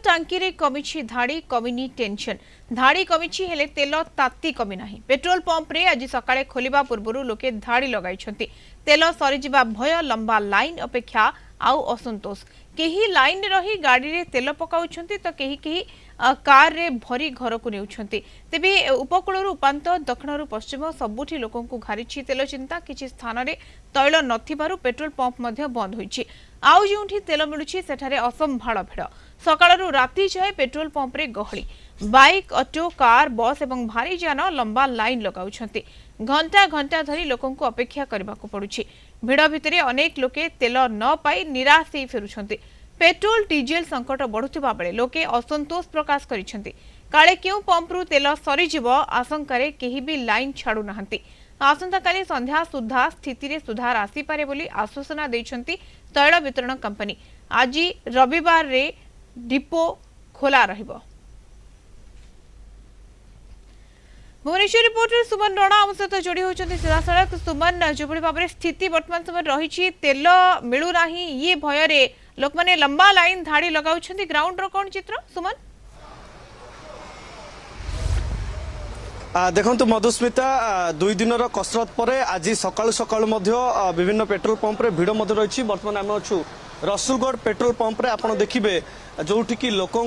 टांकी रे कमिछि धाड़ी कमिनी टेंशन धाड़ी कमिछि हेले तेल ताती कमी नाही। पेट्रोल पंप रे आज सकाळे खोलिबा पूर्वरु लोके धाड़ी लगाइछंती। तेल सरीजिबा भय, लंबा लाइन अपेक्षा आउ असंतोष। केही लाइन रही गाड़ी रे तेल पकाउछंती तो केही कार रे भरी घर को नेउछंती। तेबे उपकूल उपांत दक्षिण पश्चिम सबुठी लोकों को घारिछि तेल चिंता। किछि स्थान रे तैल नथिबारु पेट्रोल पंप मध्य बंद होइछि। आउ जोंठी तेल मिलुछि सेठारे असंभाळ भिड़। सकाळरु राति जाए पेट्रोल पंप रे गहली। बाइक, ऑटो, कार, बस एवं भारी जान लंबा लाइन लगाउछंती। घंटा घंटा धरी लोकों को अपेक्षा करबाको पड़ुछि। भिड़ भितरे अनेक लोके तेल न पाई निराश होई फेरुछंती। पेट्रोल डीजेल संकट बढ़ुथिबा बेले लोके असंतोष प्रकाश करिसेंती। काले केउ पंपरु तेल सरीजिब आशंकारे केही भी लाइन छाडू नाहंती। आसंता काली संध्या सुधा स्थिति रे सुधार आसी पारे बोली आश्वासना दैछंती तैल वितरण कंपनी। आज रविवार रे डिपो खोला रहिबो। भुवनेश्वर रिपोर्टर सुमन राणा आम सहित जोड़ी होती सीधा सड़क। सुमन, जो भाव में स्थिति वर्तमान समय रही तेल मिलू ना ये भय लोक मैंने लंबा लाइन धाड़ी लगाउछंती, ग्राउंड रो कौन चित्र सुमन? देखु मधुस्मिता, 2 दिन कसरत पर आज सकाळु सकाळु विभिन्न पेट्रोल पंप रे भिड़ रही। बर्तमान आम अच्छु रसुलगढ़ पेट्रोल पंप रे आपण देखिए जोठी की लोकों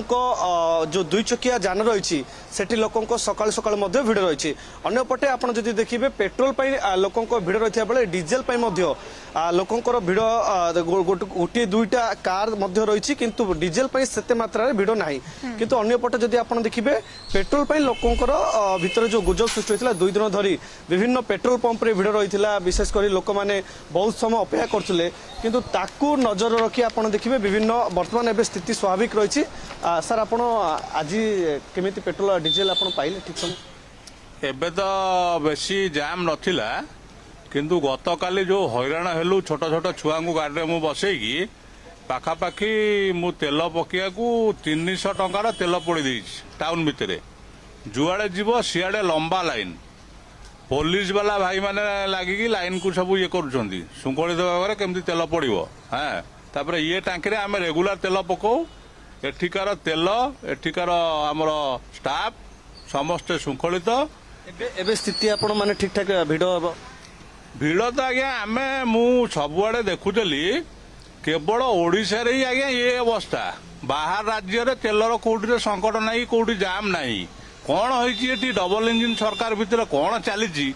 जो 2 चकिया जान रही सेठी लोकों सकाल सकाल भिड़ रही। अन्यपटे आप देखिए पेट्रोल लोकों भिड़ रही बेले डीजेल लोकों भिड़ गोटे 2टा कार रही किंतु डीजेल सेते मात्रा भिड़ ना। किंतु अन्यपटे जदि आप देखिए पेट्रोल लोकों भितर जो गुजब सृष्टि होता 2 दिन धरी विभिन्न पेट्रोल पंप रे भिड़ रही। विशेषकर लोक मैंने बहुत समय अपेक्षा करते किंतु ताकू नजर रखी आप देखिए विभिन्न वर्तमान एवं स्थिति स्वाभाविक रही। सर आप आज केमी पेट्रोल डीजेल आप पाइले ठीक समय? एबे तो बेसी जाम नथिला किंतु गत काली जो हैरान हेलु छोट छोट छुआ को गाड़ी में बसैकी पाखापाखि मु तेल पकिया को 300 टंकार तेल पड़ी देछि। टाउन भितर जुआड़े जीव सियाड़े लंबा लाइन। पुलिस वाला भाई माने लागिकी लाइन को सब ये करुछंती सुंखली देवा केमती तेल पड़ो। हाँ तापर ये टांकी आम रेगुलर तेल पकाऊ। एठिकार तेल एठिकार आमर स्टाफ समस्ते श्रृंखलित। एबे स्थिति आपण माने ठीक ठाक भिड़ हम भिड़ तो आज्ञा आम मु सबुआड़े देखुली केवल ओडिशा रे ही आज्ञा ये अवस्था। बाहर राज्य रे तेलर कोठी संकट नहीं, कोठी जाम नहीं। कौन होती डबल इंजिन सरकार भितर कौन चली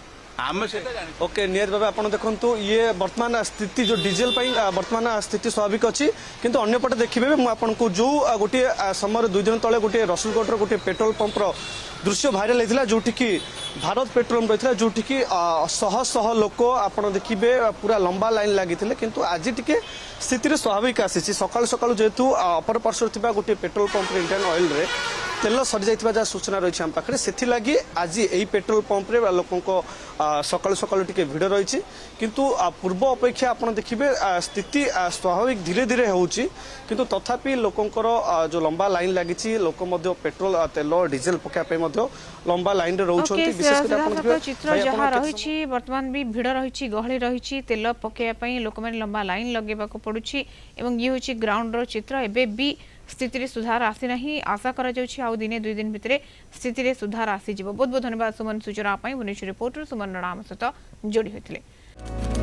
ओके नियत भाव आप देखु ये वर्तमान स्थिति जो डीजेल वर्तमान स्थिति स्वाभाविक अच्छी। किंतु अन्यपटे देखिए मुझे जो गोटे समय 2 दिन तले गोटे रसुलगढ़ गोटे पेट्रोल पंप दृश्य भाइराल होता जोटि की भारत पेट्रोल रही जोटि की शह शह लोक आप देखिए पूरा लंबा लाइन लगी किंतु आज टी स्थिति स्वाभाविक आसी। सकाल सकाल जेहेतु अपर पार्श्व गोटे पेट्रोल पंप इंडियन ऑयल रे तेल सरी जाइथिबा जा सूचना रही आम पाखे से लगी आज यही पेट्रोल पंप रे लोकों सकाल सकाल टिके भिड़ रही। किंतु पूर्व अपेक्षा आप देखिए स्थिति स्वाभाविक धीरे धीरे होउची किंतु तथापि लोकोंकर जो लंबा लाइन लगी लोक पेट्रोल तेल डीजेल पकापे लंबा लाइन रोचंती। विशेष चित्र जहाँ रही वर्तमान भी भिड़ रही गहली रही तेल पकाइवाई लोक मैंने लंबा लाइन लगेबाक पड़ुछि एवं ये हूँ ग्राउंड रो चित्र। एबे भी स्थिति रे सुधार आसी नहीं। आशा करा जाउछि आउ दिने 2 दिन भितरे स्थिति रे सुधार आसी जिवो। बहुत बहुत धन्यवाद सुमन सूचना पाई। भुवनेश्वर रिपोर्टर सुमन राणा सहित जोड़ी होइतिले।